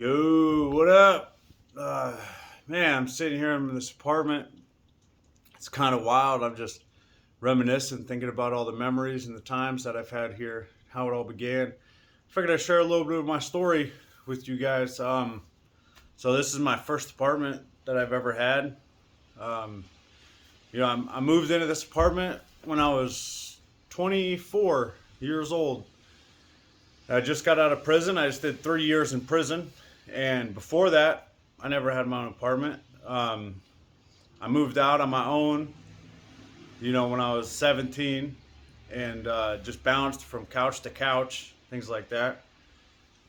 Yo, what up? Man, I'm sitting here in this apartment. It's kind of wild. I'm just reminiscing, thinking about all the memories and the times that I've had here, how it all began. Figured I'd share a little bit of my story with you guys. So this is my first apartment that I've ever had. Um, I moved into this apartment when I was 24 years old. I just got out of prison. I just did 3 years in prison, and before that, I never had my own apartment. I moved out on my own, when I was 17, and just bounced from couch to couch, things like that,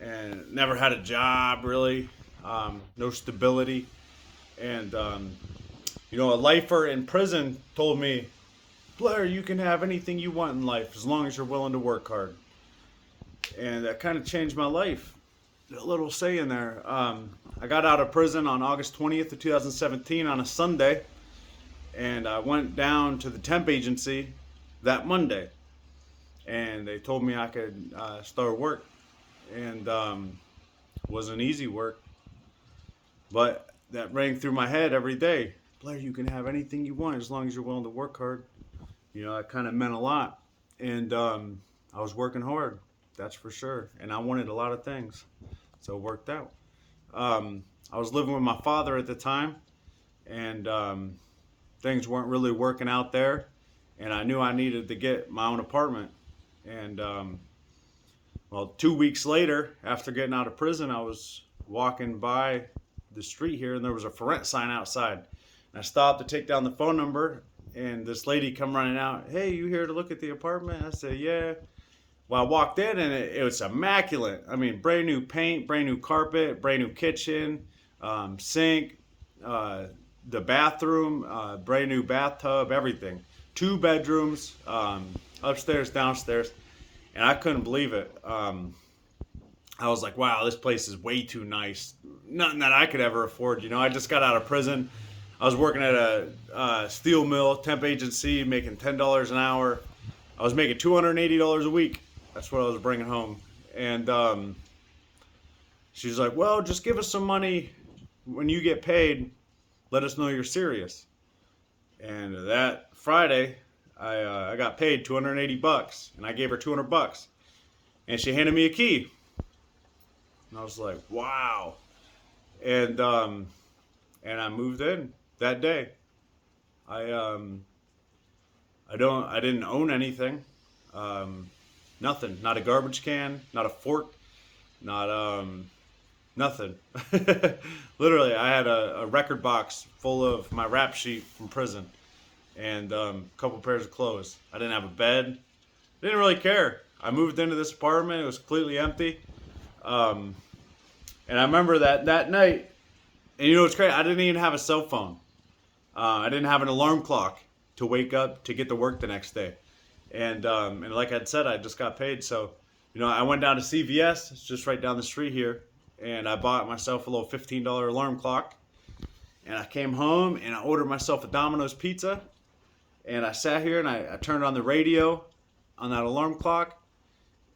and never had a job really, no stability, and a lifer in prison told me, Blair, you can have anything you want in life as long as you're willing to work hard. And that kind of changed my life. A little saying there. I got out of prison on August 20th of 2017 on a Sunday, and I went down to the temp agency that Monday, and they told me I could start work, and wasn't easy work, but that rang through my head every day. Blair, you can have anything you want as long as you're willing to work hard. That kind of meant a lot, and I was working hard. That's for sure. And I wanted a lot of things. So it worked out. I was living with my father at the time, and things weren't really working out there. And I knew I needed to get my own apartment. And, 2 weeks later, after getting out of prison, I was walking by the street here, and there was a for rent sign outside. And I stopped to take down the phone number, and this lady come running out. Hey, you here to look at the apartment? I said, yeah. Well, I walked in and it was immaculate. I mean, brand new paint, brand new carpet, brand new kitchen, sink, the bathroom, brand new bathtub, everything. 2 bedrooms, upstairs, downstairs, and I couldn't believe it. I was like, wow, this place is way too nice. Nothing that I could ever afford. I just got out of prison. I was working at a steel mill, temp agency, making $10 an hour. I was making $280 a week. That's what I was bringing home. And she's like, well, just give us some money when you get paid. Let us know you're serious. And that Friday, I got paid $280, and I gave her $200. And she handed me a key. And I was like, wow. And I moved in that day. I didn't own anything. Nothing. Not a garbage can, not a fork, not nothing. Literally, I had a record box full of my rap sheet from prison, and a couple pairs of clothes. I didn't have a bed. Didn't really care. I moved into this apartment. It was completely empty. And I remember that night, and what's great? I didn't even have a cell phone. I didn't have an alarm clock to wake up to get to work the next day. And like I said, I just got paid. So, I went down to CVS. It's just right down the street here. And I bought myself a little $15 alarm clock. And I came home and I ordered myself a Domino's pizza. And I sat here and I turned on the radio on that alarm clock.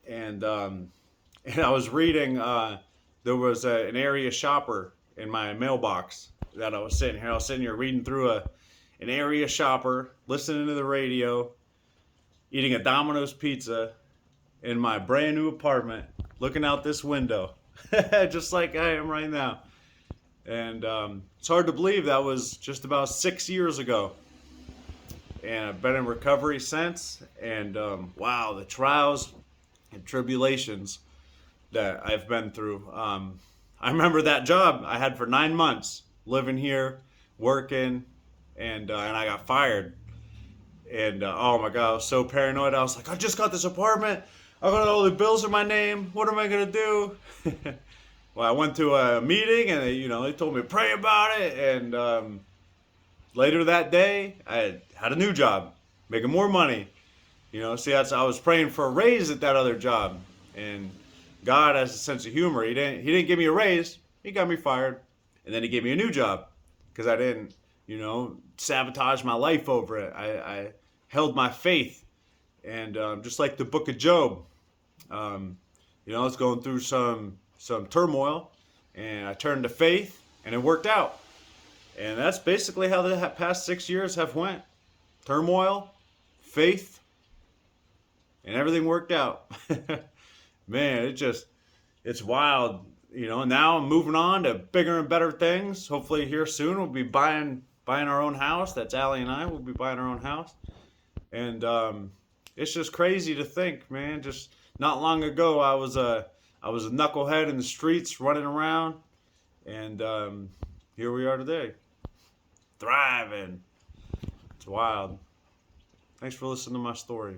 And I was reading, there was an area shopper in my mailbox that I was sitting here. I was sitting here reading through an area shopper, listening to the radio, eating a Domino's pizza in my brand new apartment, looking out this window, just like I am right now. And it's hard to believe that was just about 6 years ago. And I've been in recovery since. And wow, the trials and tribulations that I've been through. I remember that job I had for 9 months, living here, working, and I got fired. And oh my God, I was so paranoid. I was like, I just got this apartment. I got all the bills in my name. What am I gonna do? Well, I went to a meeting, and they told me to pray about it. And later that day, I had a new job, making more money. I was praying for a raise at that other job, and God has a sense of humor. He didn't give me a raise. He got me fired, and then he gave me a new job because I didn't sabotage my life over it. I held my faith, and just like the book of Job, I was going through some turmoil, and I turned to faith, and it worked out. And that's basically how the past 6 years have went. Turmoil, faith, and everything worked out. Man, it's wild. Now I'm moving on to bigger and better things. Hopefully here soon we'll be buying our own house. That's Allie and I. We'll be buying our own house. And it's just crazy to think, man. Just not long ago, I was a knucklehead in the streets running around, and here we are today, thriving. It's wild. Thanks for listening to my story.